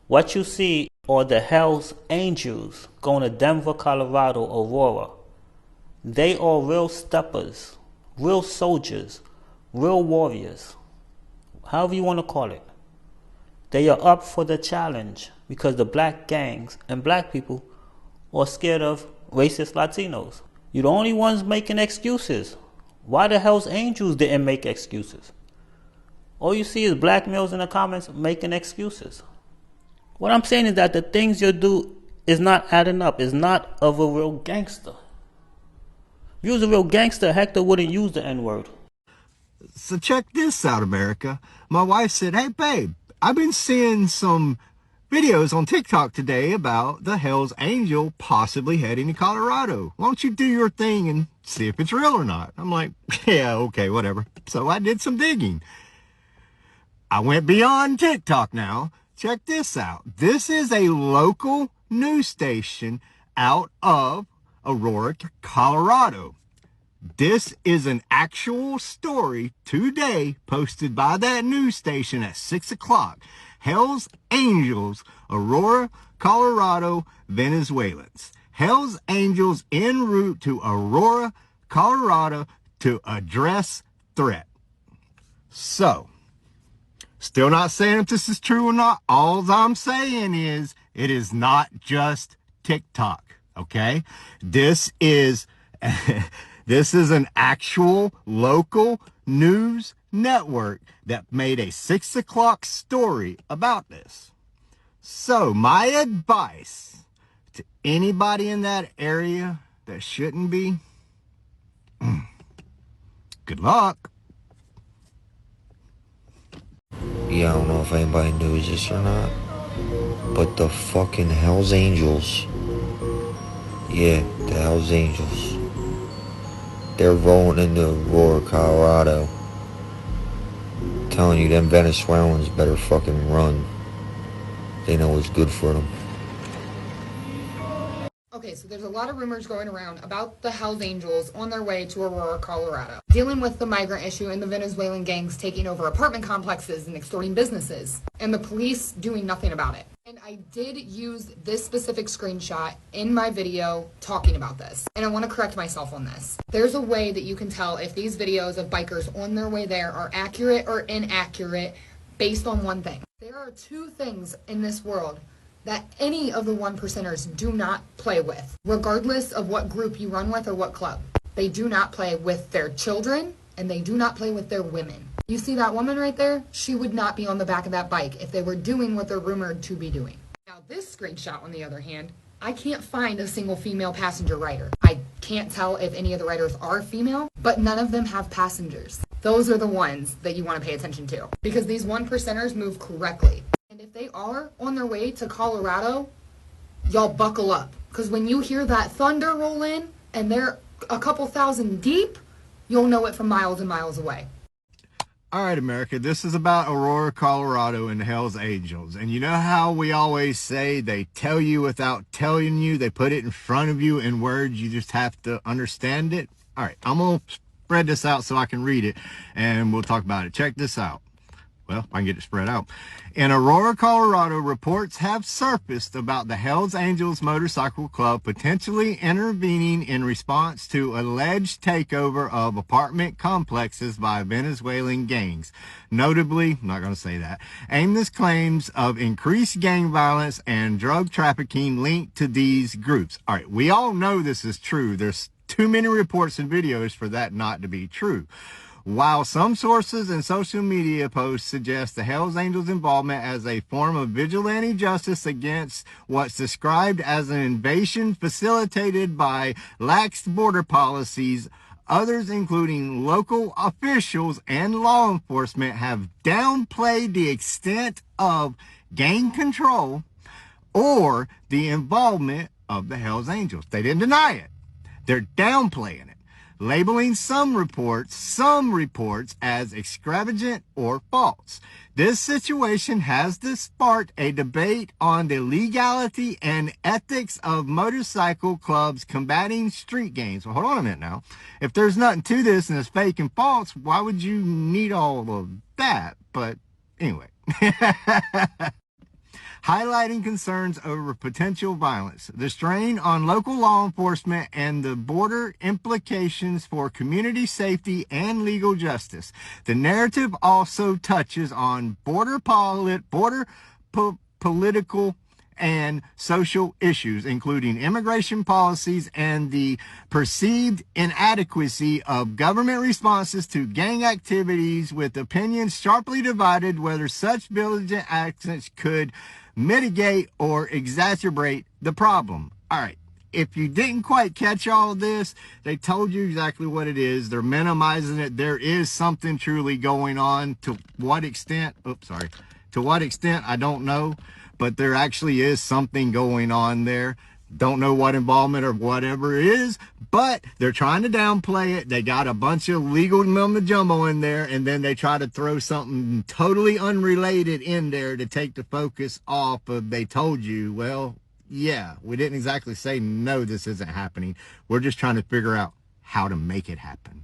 What you see are the Hells Angels going to Denver, Colorado, Aurora. They are real steppers, real soldiers, real warriors, however you want to call it. They are up for the challenge because the black gangs and black people are scared of racist Latinos. You're the only ones making excuses. Why the Hells Angels didn't make excuses? All you see is black males in the comments making excuses. What I'm saying is that the things you do is not adding up. It's not of a real gangster. If you was a real gangster, Hector wouldn't use the N-word. So check this out, America. My wife said, hey, babe, I've been seeing some videos on TikTok today about the Hells Angel possibly heading to Colorado. Why don't you do your thing and see if it's real or not? I'm like, yeah, okay, whatever. So I did some digging. I went beyond TikTok now. Check this out. This is a local news station out of Aurora, Colorado. This is an actual story today posted by that news station at 6 o'clock. Hells Angels, Aurora, Colorado, Venezuelans. Hells Angels en route to Aurora, Colorado to address threat. So, still not saying if this is true or not. All I'm saying is it is not just TikTok, okay? This is this is an actual local news network that made a 6 o'clock story about this. So my advice to anybody in that area that shouldn't be, good luck. Yeah, I don't know if anybody knows this or not, but the fucking Hells Angels, yeah, the Hells Angels, they're rolling into Aurora, Colorado. I'm telling you, them Venezuelans better fucking run. They know what's good for them. Okay, so there's a lot of rumors going around about the Hells Angels on their way to Aurora, Colorado, dealing with the migrant issue and the Venezuelan gangs taking over apartment complexes and extorting businesses, and the police doing nothing about it. And I did use this specific screenshot in my video talking about this, and I want to correct myself on this. There's a way that you can tell if these videos of bikers on their way there are accurate or inaccurate based on one thing. There are two things in this world that any of the 1%ers do not play with, regardless of what group you run with or what club. They do not play with their children, and they do not play with their women. You see that woman right there? She would not be on the back of that bike if they were doing what they're rumored to be doing. Now this screenshot, on the other hand, I can't find a single female passenger rider. I can't tell if any of the riders are female, but none of them have passengers. Those are the ones that you want to pay attention to, because these 1%ers move correctly. And if they are on their way to Colorado, y'all buckle up. Because when you hear that thunder roll in and they're a couple thousand deep, you'll know it from miles and miles away. All right, America, this is about Aurora, Colorado and the Hells Angels. And you know how we always say they tell you without telling you, they put it in front of you in words, you just have to understand it? All right, I'm going to spread this out so I can read it and we'll talk about it. Check this out. Well, I can get it spread out. In Aurora, Colorado, reports have surfaced about the Hells Angels Motorcycle Club potentially intervening in response to alleged takeover of apartment complexes by Venezuelan gangs. Notably, I'm not going to say that, aimless claims of increased gang violence and drug trafficking linked to these groups. All right, we all know this is true. There's too many reports and videos for that not to be true. While some sources and social media posts suggest the Hells Angels' involvement as a form of vigilante justice against what's described as an invasion facilitated by lax border policies, others, including local officials and law enforcement, have downplayed the extent of gang control or the involvement of the Hells Angels. They didn't deny it. They're downplaying it, labeling some reports as extravagant or false. This situation has sparked a debate on the legality and ethics of motorcycle clubs combating street gangs. Well, hold on a minute now. If there's nothing to this and it's fake and false, why would you need all of that? But anyway. highlighting concerns over potential violence, the strain on local law enforcement, and the border implications for community safety and legal justice. The narrative also touches on political and social issues, including immigration policies and the perceived inadequacy of government responses to gang activities, with opinions sharply divided whether such diligent actions could mitigate or exacerbate the problem. All right. If you didn't quite catch all of this, they told you exactly what it is. They're minimizing it. There is something truly going on. To what extent? To what extent, I don't know. But there actually is something going on there. Don't know what involvement or whatever it is, but they're trying to downplay it. They got a bunch of legal mumbo jumbo in there, and then they try to throw something totally unrelated in there to take the focus off of, they told you. Well, yeah, we didn't exactly say, no, this isn't happening. We're just trying to figure out how to make it happen.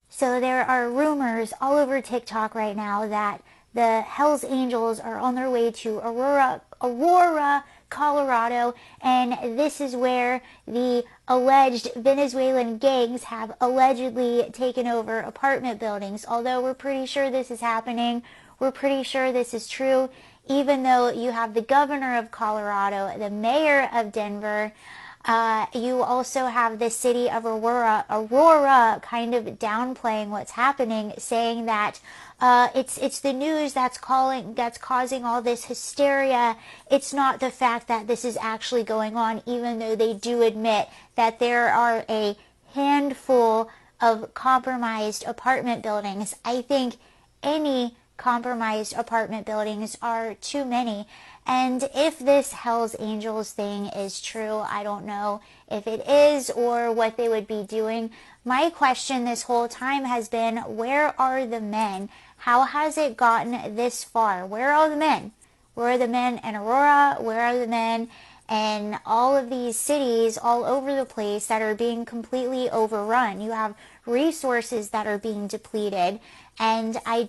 So there are rumors all over TikTok right now that the Hells Angels are on their way to Aurora, Colorado, and this is where the alleged Venezuelan gangs have allegedly taken over apartment buildings. Although we're pretty sure this is happening, we're pretty sure this is true, even though you have the governor of Colorado, the mayor of Denver, you also have the city of Aurora kind of downplaying what's happening, saying that it's the news that's causing all this hysteria. It's not the fact that this is actually going on, even though they do admit that there are a handful of compromised apartment buildings. I think any compromised apartment buildings are too many. And if this Hells Angels thing is true, I don't know if it is or what they would be doing. My question this whole time has been, where are the men? How has it gotten this far? Where are the men? Where are the men in Aurora? Where are the men in all of these cities all over the place that are being completely overrun? You have resources that are being depleted, and I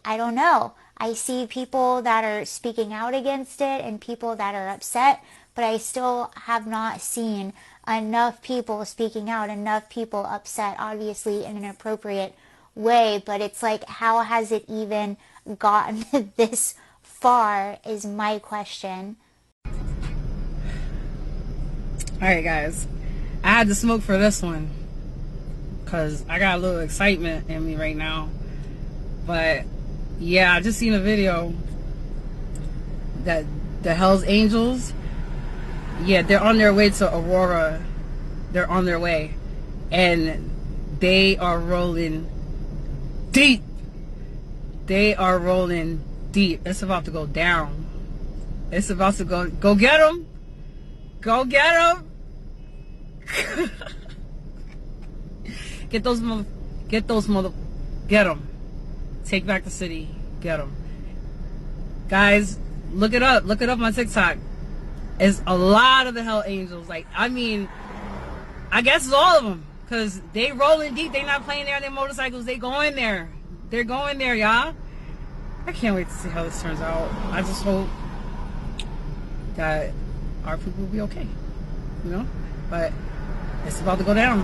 don't know. I see people that are speaking out against it and people that are upset, but I still have not seen enough people speaking out, enough people upset, obviously in an appropriate way. But it's like, how has it even gotten this far is my question. Alright guys, I had to smoke for this one because I got a little excitement in me right now. But yeah, I just seen a video that the Hells Angels, yeah, they're on their way to Aurora. They're on their way. And they are rolling deep. They are rolling deep. It's about to go down. It's about to go get them. Go get them. Get them. Take back the city. Get them. Guys, look it up. Look it up on TikTok. It's a lot of the Hell Angels. Like, I mean, I guess it's all of them. Because they rolling deep. They not playing there on their motorcycles. They going there. They're going there, y'all. I can't wait to see how this turns out. I just hope that our people will be okay. You know? But it's about to go down.